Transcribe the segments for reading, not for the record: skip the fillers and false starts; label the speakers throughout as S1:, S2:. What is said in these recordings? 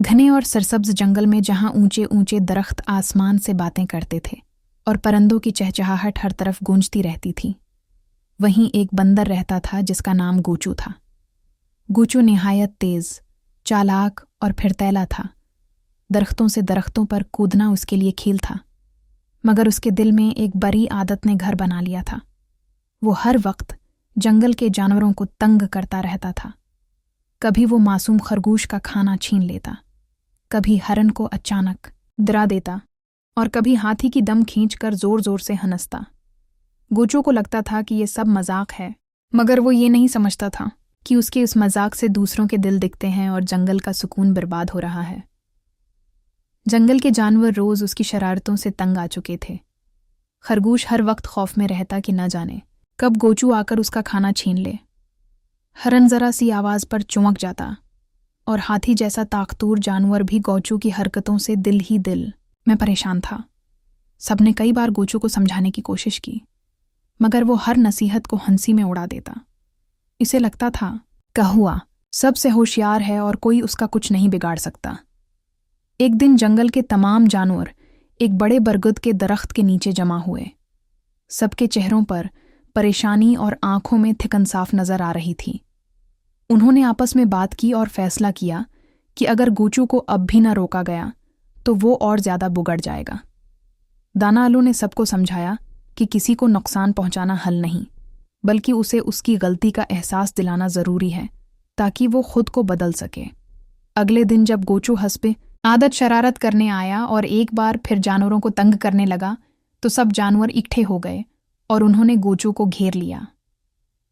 S1: घने और सरसब्ज जंगल में जहां ऊंचे ऊंचे दरख्त आसमान से बातें करते थे और परिंदों की चहचहाहट हर तरफ गूंजती रहती थी, वहीं एक बंदर रहता था जिसका नाम गोचू था। गोचू निहायत तेज, चालाक और फिरतैला था। दरख्तों से दरख्तों पर कूदना उसके लिए खेल था, मगर उसके दिल में एक बड़ी आदत ने घर बना लिया था। वो हर वक्त जंगल के जानवरों को तंग करता रहता था। कभी वो मासूम खरगोश का खाना छीन लेता, कभी हरन को अचानक डरा देता और कभी हाथी की दम खींचकर जोर जोर से हंसता। गोचू को लगता था कि ये सब मजाक है, मगर वो ये नहीं समझता था कि उसके उस मजाक से दूसरों के दिल दिखते हैं और जंगल का सुकून बर्बाद हो रहा है। जंगल के जानवर रोज उसकी शरारतों से तंग आ चुके थे। खरगोश हर वक्त खौफ में रहता कि न जाने कब गोचू आकर उसका खाना छीन ले। हरन जरा सी आवाज पर चौंक जाता और हाथी जैसा ताकतूर जानवर भी गोचू की हरकतों से दिल ही दिल में परेशान था। सबने कई बार गोचू को समझाने की कोशिश की, मगर वो हर नसीहत को हंसी में उड़ा देता। इसे लगता था कहुआ सबसे होशियार है और कोई उसका कुछ नहीं बिगाड़ सकता। एक दिन जंगल के तमाम जानवर एक बड़े बरगद के दरख्त के नीचे जमा हुए। सबके चेहरों पर परेशानी और आंखों में थिकन साफ नजर आ रही थी। उन्होंने आपस में बात की और फैसला किया कि अगर गोचू को अब भी न रोका गया तो वो और ज्यादा बिगड़ जाएगा। दाना आलू ने सबको समझाया कि किसी को नुकसान पहुंचाना हल नहीं, बल्कि उसे उसकी गलती का एहसास दिलाना जरूरी है ताकि वो खुद को बदल सके। अगले दिन जब गोचू हंसपे आदत शरारत करने आया और एक बार फिर जानवरों को तंग करने लगा, तो सब जानवर इकट्ठे हो गए और उन्होंने गोचू को घेर लिया।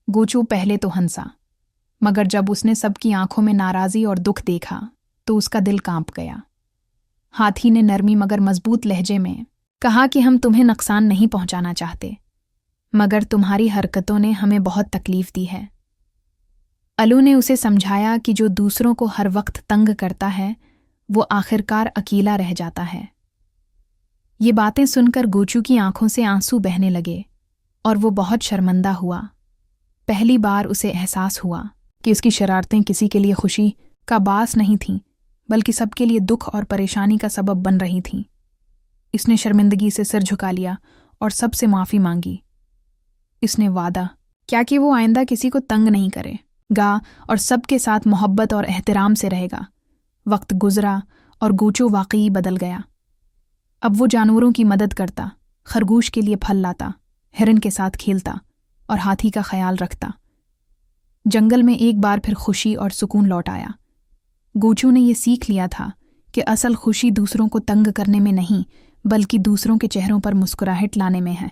S1: गोचू पहले तो हंसा, मगर जब उसने सबकी आंखों में नाराजी और दुख देखा तो उसका दिल कांप गया। हाथी ने नरमी मगर मजबूत लहजे में कहा कि हम तुम्हें नुकसान नहीं पहुंचाना चाहते, मगर तुम्हारी हरकतों ने हमें बहुत तकलीफ दी है। अलू ने उसे समझाया कि जो दूसरों को हर वक्त तंग करता है वो आखिरकार अकेला रह जाता है। ये बातें सुनकर गोचू की आंखों से आंसू बहने लगे और वो बहुत शर्मिंदा हुआ। पहली बार उसे एहसास हुआ कि उसकी शरारतें किसी के लिए खुशी का बास नहीं थीं, बल्कि सबके लिए दुख और परेशानी का सबब बन रही थीं। इसने शर्मिंदगी से सिर झुका लिया और सबसे माफ़ी मांगी। इसने वादा क्या कि वो आइंदा किसी को तंग नहीं करेगा और सबके साथ मोहब्बत और एहतराम से रहेगा। वक्त गुजरा और गोचू वाकई बदल गया। अब वो जानवरों की मदद करता, खरगोश के लिए फल लाता, हिरन के साथ खेलता और हाथी का ख्याल रखता। जंगल में एक बार फिर खुशी और सुकून लौट आया। गोचू ने यह सीख लिया था कि असल खुशी दूसरों को तंग करने में नहीं, बल्कि दूसरों के चेहरों पर मुस्कुराहट लाने में है।